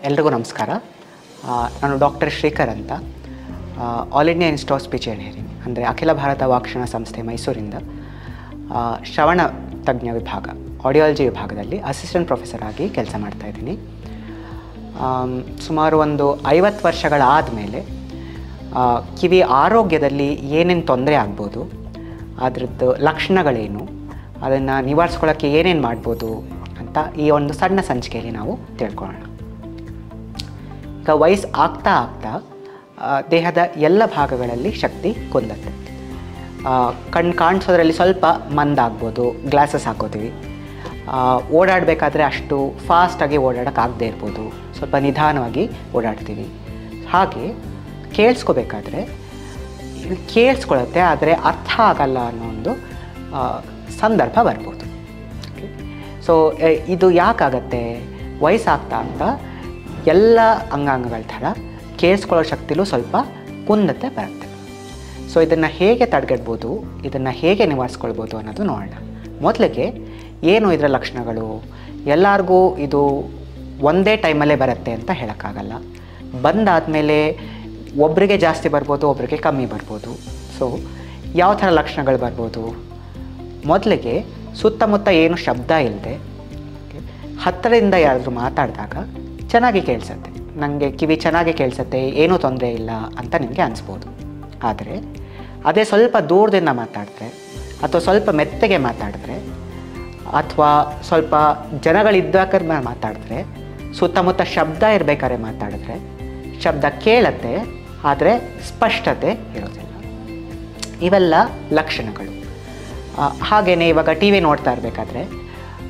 ಎಲ್ರಿಗೂ ನಮಸ್ಕಾರ. ನಾನು ಡಾಕ್ಟರ್ ಶ್ರೀಕರ್ ಅಂತ, all India institute of speech and hearing ಅಂದರೆ ಅಖಿಲ ಭಾರತ ವಾಕ್ಶಿಣ ಸಂಸ್ಥೆ ಮೈಸೂರಿಂದ ಶ್ರವಣ ತಜ್ಞ ವಿಭಾಗ ಆಡಿಯಾಲಜಿ ವಿಭಾಗದಲ್ಲಿ ಅಸಿಸ್ಟೆಂಟ್ ಪ್ರೊಫೆಸರ್ ಆಗಿ ಕೆಲಸ ಮಾಡ್ತಾಯಿದ್ದೀನಿ. ಸುಮಾರು ಒಂದು 50 ವರ್ಷಗಳಾದ ಮೇಲೆ ಕಿವಿ ಆರೋಗ್ಯದಲ್ಲಿ ಏನೇನು ತೊಂದರೆ ಆಗ್ಬೋದು, ಅದರದ್ದು ಲಕ್ಷಣಗಳೇನು, ಅದನ್ನು ನಿವಾರಿಸ್ಕೊಳ್ಳೋಕ್ಕೆ ಏನೇನು ಮಾಡ್ಬೋದು ಅಂತ ಈ ಒಂದು ಸಣ್ಣ ಸಂಚಿಕೆಯಲ್ಲಿ ನಾವು ತಿಳ್ಕೊಳ್ಳೋಣ. ಈಗ ವಯಸ್ಸು ಆಗ್ತಾ ಆಗ್ತಾ ದೇಹದ ಎಲ್ಲ ಭಾಗಗಳಲ್ಲಿ ಶಕ್ತಿ ಕುಂದುತ್ತೆ. ಕಣ್ಣು ಕಾಣಿಸೋದ್ರಲ್ಲಿ ಸ್ವಲ್ಪ ಮಂದಾಗ್ಬೋದು, ಗ್ಲಾಸಸ್ ಹಾಕೋತೀವಿ. ಓಡಾಡಬೇಕಾದ್ರೆ ಅಷ್ಟು ಫಾಸ್ಟಾಗಿ ಓಡಾಡೋಕ್ಕಾಗದೇ ಇರ್ಬೋದು, ಸ್ವಲ್ಪ ನಿಧಾನವಾಗಿ ಓಡಾಡ್ತೀವಿ. ಹಾಗೆ ಕೇಳಿಸ್ಕೋಬೇಕಾದ್ರೆ ಕೇಳಿಸ್ಕೊಳ್ಳುತ್ತೆ, ಆದರೆ ಅರ್ಥ ಆಗಲ್ಲ ಅನ್ನೋ ಒಂದು ಸಂದರ್ಭ ಬರ್ಬೋದು. ಸೊ ಇದು ಯಾಕಾಗತ್ತೆ? ವಯಸ್ಸಾಗ್ತಾ ಅಂತ ಎಲ್ಲ ಅಂಗಾಂಗಗಳ ಥರ ಕೇಳಿಸ್ಕೊಳ್ಳೋ ಶಕ್ತಿಲೂ ಸ್ವಲ್ಪ ಕುಂದತೆ ಬರುತ್ತೆ. ಸೊ ಇದನ್ನು ಹೇಗೆ ತಡೆಗಟ್ಬೋದು, ಇದನ್ನು ಹೇಗೆ ನಿವಾರಿಸ್ಕೊಳ್ಬೋದು ಅನ್ನೋದು ನೋಡೋಣ. ಮೊದಲಿಗೆ ಏನು ಇದರ ಲಕ್ಷಣಗಳು? ಎಲ್ಲರಿಗೂ ಇದು ಒಂದೇ ಟೈಮಲ್ಲೇ ಬರುತ್ತೆ ಅಂತ ಹೇಳೋಕ್ಕಾಗಲ್ಲ. ಬಂದಾದಮೇಲೆ ಒಬ್ಬರಿಗೆ ಜಾಸ್ತಿ ಬರ್ಬೋದು, ಒಬ್ಬರಿಗೆ ಕಮ್ಮಿ ಬರ್ಬೋದು. ಸೊ ಯಾವ ಥರ ಲಕ್ಷಣಗಳು ಬರ್ಬೋದು? ಮೊದಲಿಗೆ ಸುತ್ತಮುತ್ತ ಏನು ಶಬ್ದ ಇಲ್ಲದೆ ಹತ್ತಿರದಿಂದ ಯಾರಾದರೂ ಮಾತಾಡಿದಾಗ ಚೆನ್ನಾಗಿ ಕೇಳಿಸುತ್ತೆ, ನನಗೆ ಕಿವಿ ಚೆನ್ನಾಗಿ ಕೇಳಿಸುತ್ತೆ, ಏನೂ ತೊಂದರೆ ಇಲ್ಲ ಅಂತ ನಿಮಗೆ ಅನಿಸ್ಬೋದು. ಆದರೆ ಅದೇ ಸ್ವಲ್ಪ ದೂರದಿಂದ ಮಾತಾಡಿದ್ರೆ ಅಥವಾ ಸ್ವಲ್ಪ ಮೆತ್ತಗೆ ಮಾತಾಡಿದ್ರೆ ಅಥವಾ ಸ್ವಲ್ಪ ಜನಗಳಿದ್ದಾಗ ಮಾತಾಡಿದ್ರೆ, ಸುತ್ತಮುತ್ತ ಶಬ್ದ ಇರಬೇಕಾದ್ರೆ ಮಾತಾಡಿದ್ರೆ ಶಬ್ದ ಕೇಳುತ್ತೆ, ಆದರೆ ಸ್ಪಷ್ಟತೆ ಇರೋದಿಲ್ಲ. ಇವೆಲ್ಲ ಲಕ್ಷಣಗಳು. ಹಾಗೆಯೇ ಇವಾಗ ಟಿ ವಿ ನೋಡ್ತಾ ಇರಬೇಕಾದ್ರೆ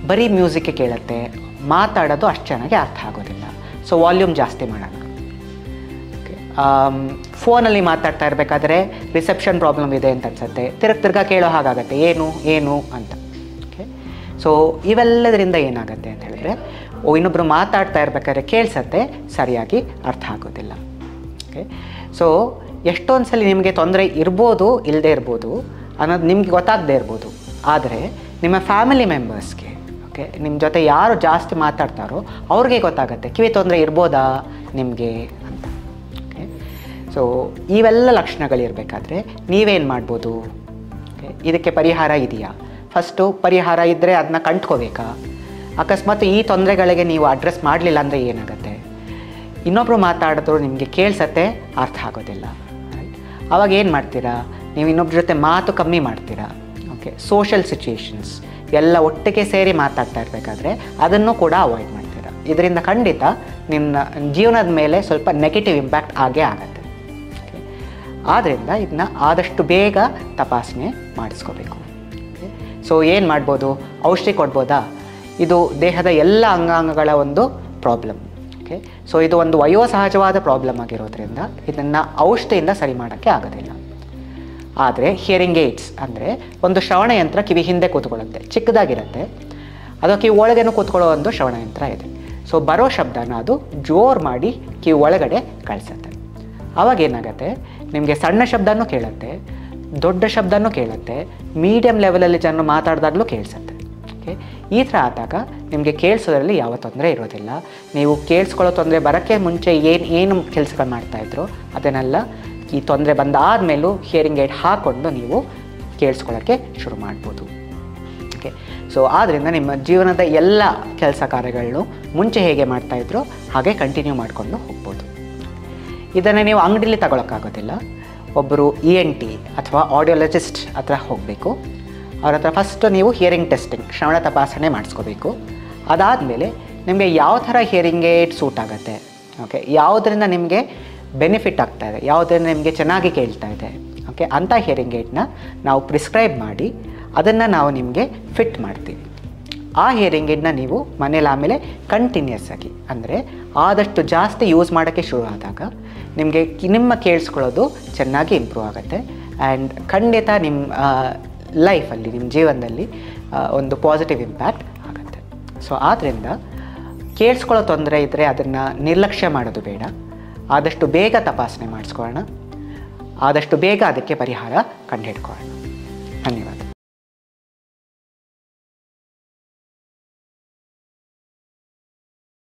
ಬರೀ ಮ್ಯೂಸಿಕ್ಕೆ ಕೇಳುತ್ತೆ, ಮಾತಾಡೋದು ಅಷ್ಟು ಚೆನ್ನಾಗಿ ಅರ್ಥ ಆಗೋದಿಲ್ಲ. ಸೊ ವಾಲ್ಯೂಮ್ ಜಾಸ್ತಿ ಮಾಡೋಣ. ಫೋನಲ್ಲಿ ಮಾತಾಡ್ತಾ ಇರಬೇಕಾದ್ರೆ ರಿಸೆಪ್ಷನ್ ಪ್ರಾಬ್ಲಮ್ ಇದೆ ಅಂತ ಅನ್ಸುತ್ತೆ, ತಿರ್ಗಾ ಕೇಳೋ ಹಾಗಾಗತ್ತೆ, ಏನು ಅಂತ. ಓಕೆ, ಸೊ ಇವೆಲ್ಲದರಿಂದ ಏನಾಗುತ್ತೆ ಅಂತ ಹೇಳಿದ್ರೆ, ಇನ್ನೊಬ್ಬರು ಮಾತಾಡ್ತಾ ಇರಬೇಕಾದ್ರೆ ಕೇಳಿಸತ್ತೆ, ಸರಿಯಾಗಿ ಅರ್ಥ ಆಗೋದಿಲ್ಲ. ಓಕೆ, ಸೊ ಎಷ್ಟೊಂದು ಸಲ ನಿಮಗೆ ತೊಂದರೆ ಇರ್ಬೋದು, ಇಲ್ಲದೆ ಇರ್ಬೋದು ಅನ್ನೋದು ನಿಮ್ಗೆ ಗೊತ್ತಾಗದೇ ಇರ್ಬೋದು. ಆದರೆ ನಿಮ್ಮ ಫ್ಯಾಮಿಲಿ ಮೆಂಬರ್ಸ್ಗೆ, ಓಕೆ, ನಿಮ್ಮ ಜೊತೆ ಯಾರು ಜಾಸ್ತಿ ಮಾತಾಡ್ತಾರೋ ಅವ್ರಿಗೆ ಗೊತ್ತಾಗುತ್ತೆ ಕಿವಿ ತೊಂದರೆ ಇರ್ಬೋದಾ ನಿಮಗೆ ಅಂತ. ಓಕೆ, ಸೊ ಇವೆಲ್ಲ ಲಕ್ಷಣಗಳಿರಬೇಕಾದ್ರೆ ನೀವೇನು ಮಾಡ್ಬೋದು? ಓಕೆ, ಇದಕ್ಕೆ ಪರಿಹಾರ ಇದೆಯಾ? ಫಸ್ಟು ಪರಿಹಾರ ಇದ್ದರೆ ಅದನ್ನ ಕಂಡ್ಕೋಬೇಕಾ? ಅಕಸ್ಮಾತ್ ಈ ತೊಂದರೆಗಳಿಗೆ ನೀವು ಅಡ್ರೆಸ್ ಮಾಡಲಿಲ್ಲ ಅಂದರೆ ಏನಾಗುತ್ತೆ? ಇನ್ನೊಬ್ಬರು ಮಾತಾಡಿದ್ರು ನಿಮಗೆ ಕೇಳಿಸತ್ತೆ, ಅರ್ಥ ಆಗೋದಿಲ್ಲ. ಆವಾಗ ಏನು ಮಾಡ್ತೀರಾ? ನೀವು ಇನ್ನೊಬ್ಬರ ಜೊತೆ ಮಾತು ಕಮ್ಮಿ ಮಾಡ್ತೀರಾ. ಓಕೆ, ಸೋಷಲ್ ಸಿಚುಯೇಷನ್ಸ್ ಎಲ್ಲ ಒಟ್ಟಿಗೆ ಸೇರಿ ಮಾತಾಡ್ತಾ ಇರಬೇಕಾದ್ರೆ ಅದನ್ನು ಕೂಡ ಅವಾಯ್ಡ್ ಮಾಡ್ತೀರಾ. ಇದರಿಂದ ಖಂಡಿತ ನಿಮ್ಮ ಜೀವನದ ಮೇಲೆ ಸ್ವಲ್ಪ ನೆಗೆಟಿವ್ ಇಂಪ್ಯಾಕ್ಟ್ ಆಗೇ ಆಗುತ್ತೆ. ಓಕೆ, ಆದ್ದರಿಂದ ಇದನ್ನ ಆದಷ್ಟು ಬೇಗ ತಪಾಸಣೆ ಮಾಡಿಸ್ಕೋಬೇಕು. ಓಕೆ, ಸೊ ಏನು ಮಾಡ್ಬೋದು? ಔಷಧಿ ಕೊಡ್ಬೋದಾ? ಇದು ದೇಹದ ಎಲ್ಲ ಅಂಗಾಂಗಗಳ ಒಂದು ಪ್ರಾಬ್ಲಮ್. ಓಕೆ, ಸೊ ಇದು ಒಂದು ವಯೋಸಹಜವಾದ ಪ್ರಾಬ್ಲಮ್ ಆಗಿರೋದ್ರಿಂದ ಇದನ್ನು ಔಷಧಿಯಿಂದ ಸರಿ ಮಾಡೋಕ್ಕೆ ಆಗೋದಿಲ್ಲ. ಆದರೆ ಹಿಯರಿಂಗ್ ಏಡ್ಸ್ ಅಂದರೆ ಒಂದು ಶ್ರವಣ ಯಂತ್ರ ಕಿವಿ ಹಿಂದೆ ಕೂತ್ಕೊಳ್ಳುತ್ತೆ, ಚಿಕ್ಕದಾಗಿರುತ್ತೆ. ಅದು ಕಿವಿ ಒಳಗೇನೂ ಕೂತ್ಕೊಳ್ಳೋ ಒಂದು ಶ್ರವಣ ಯಂತ್ರ ಇದೆ. ಸೊ ಬರೋ ಶಬ್ದನ ಅದು ಜೋರು ಮಾಡಿ ಕಿವಿ ಒಳಗಡೆ ಕಳಿಸುತ್ತೆ. ಆವಾಗ ಏನಾಗುತ್ತೆ, ನಿಮಗೆ ಸಣ್ಣ ಶಬ್ದನೂ ಕೇಳುತ್ತೆ, ದೊಡ್ಡ ಶಬ್ದನೂ ಕೇಳುತ್ತೆ, ಮೀಡಿಯಮ್ ಲೆವೆಲಲ್ಲಿ ಜನ ಮಾತಾಡಿದಾಗಲೂ ಕೇಳಿಸುತ್ತೆ. ಓಕೆ, ಈ ಥರ ಆದಾಗ ನಿಮಗೆ ಕೇಳಿಸೋದ್ರಲ್ಲಿ ಯಾವ ತೊಂದರೆ ಇರೋದಿಲ್ಲ. ನೀವು ಕೇಳಿಸ್ಕೊಳ್ಳೋ ತೊಂದರೆ ಬರೋಕ್ಕೆ ಮುಂಚೆ ಏನು ಕೆಲಸಗಳು ಮಾಡ್ತಾಯಿದ್ರು ಅದನ್ನೆಲ್ಲ ಈ ತೊಂದರೆ ಬಂದಾದಮೇಲೂ ಹಿಯರಿಂಗ್ ಏಡ್ ಹಾಕ್ಕೊಂಡು ನೀವು ಕೇಳಿಸ್ಕೊಳ್ಳೋಕ್ಕೆ ಶುರು ಮಾಡ್ಬೋದು. ಓಕೆ, ಸೊ ಆದ್ದರಿಂದ ನಿಮ್ಮ ಜೀವನದ ಎಲ್ಲ ಕೆಲಸ ಕಾರ್ಯಗಳನ್ನು ಮುಂಚೆ ಹೇಗೆ ಮಾಡ್ತಾಯಿದ್ರು ಹಾಗೆ ಕಂಟಿನ್ಯೂ ಮಾಡಿಕೊಂಡು ಹೋಗ್ಬೋದು. ಇದನ್ನು ನೀವು ಅಂಗಡಿಲಿ ತಗೊಳಕ್ಕಾಗೋದಿಲ್ಲ. ಒಬ್ಬರು ENT ಅಥವಾ ಆಡಿಯೋಲಜಿಸ್ಟ್ ಹತ್ರ ಹೋಗಬೇಕು. ಅವ್ರ ಹತ್ರ ಫಸ್ಟ್ ನೀವು ಹಿಯರಿಂಗ್ ಟೆಸ್ಟಿಂಗ್, ಶ್ರವಣ ತಪಾಸಣೆ ಮಾಡಿಸ್ಕೋಬೇಕು. ಅದಾದಮೇಲೆ ನಿಮಗೆ ಯಾವ ಥರ ಹಿಯರಿಂಗ್ ಏಡ್ ಸೂಟ್ ಆಗುತ್ತೆ, ಓಕೆ, ಯಾವುದರಿಂದ ನಿಮಗೆ ಬೆನಿಫಿಟ್ ಆಗ್ತಾಯಿದೆ, ಯಾವುದರಿಂದ ನಿಮಗೆ ಚೆನ್ನಾಗಿ ಕೇಳ್ತಾ ಇದೆ, ಓಕೆ, ಅಂಥ ಹಿಯರಿಂಗ್ ಏಡ್ನ ನಾವು ಪ್ರಿಸ್ಕ್ರೈಬ್ ಮಾಡಿ ಅದನ್ನು ನಾವು ನಿಮಗೆ ಫಿಟ್ ಮಾಡ್ತೀವಿ. ಆ ಹಿಯರಿಂಗ್ ಏಡ್ನ ನೀವು ಮನೇಲಿ ಆಮೇಲೆ ಕಂಟಿನ್ಯೂಸ್ ಆಗಿ ಅಂದರೆ ಆದಷ್ಟು ಜಾಸ್ತಿ ಯೂಸ್ ಮಾಡೋಕ್ಕೆ ಶುರು ಆದಾಗ ನಿಮ್ಮ ಕೇಳಿಸ್ಕೊಳ್ಳೋದು ಚೆನ್ನಾಗಿ ಇಂಪ್ರೂವ್ ಆಗುತ್ತೆ. ಆ್ಯಂಡ್ ಖಂಡಿತ ನಿಮ್ಮ ಲೈಫಲ್ಲಿ, ನಿಮ್ಮ ಜೀವನದಲ್ಲಿ ಒಂದು ಪಾಸಿಟಿವ್ ಇಂಪ್ಯಾಕ್ಟ್ ಆಗುತ್ತೆ. ಸೊ ಆದ್ದರಿಂದ ಕೇಳಿಸ್ಕೊಳ್ಳೋ ತೊಂದರೆ ಇದ್ದರೆ ಅದನ್ನು ನಿರ್ಲಕ್ಷ್ಯ ಮಾಡೋದು ಬೇಡ. ಆದಷ್ಟು ಬೇಗ ತಪಾಸಣೆ ಮಾಡಿಸ್ಕೊಳ್ಳೋಣ, ಆದಷ್ಟು ಬೇಗ ಅದಕ್ಕೆ ಪರಿಹಾರ ಕಂಡುಹಿಡ್ಕೊಳ್ಳೋಣ.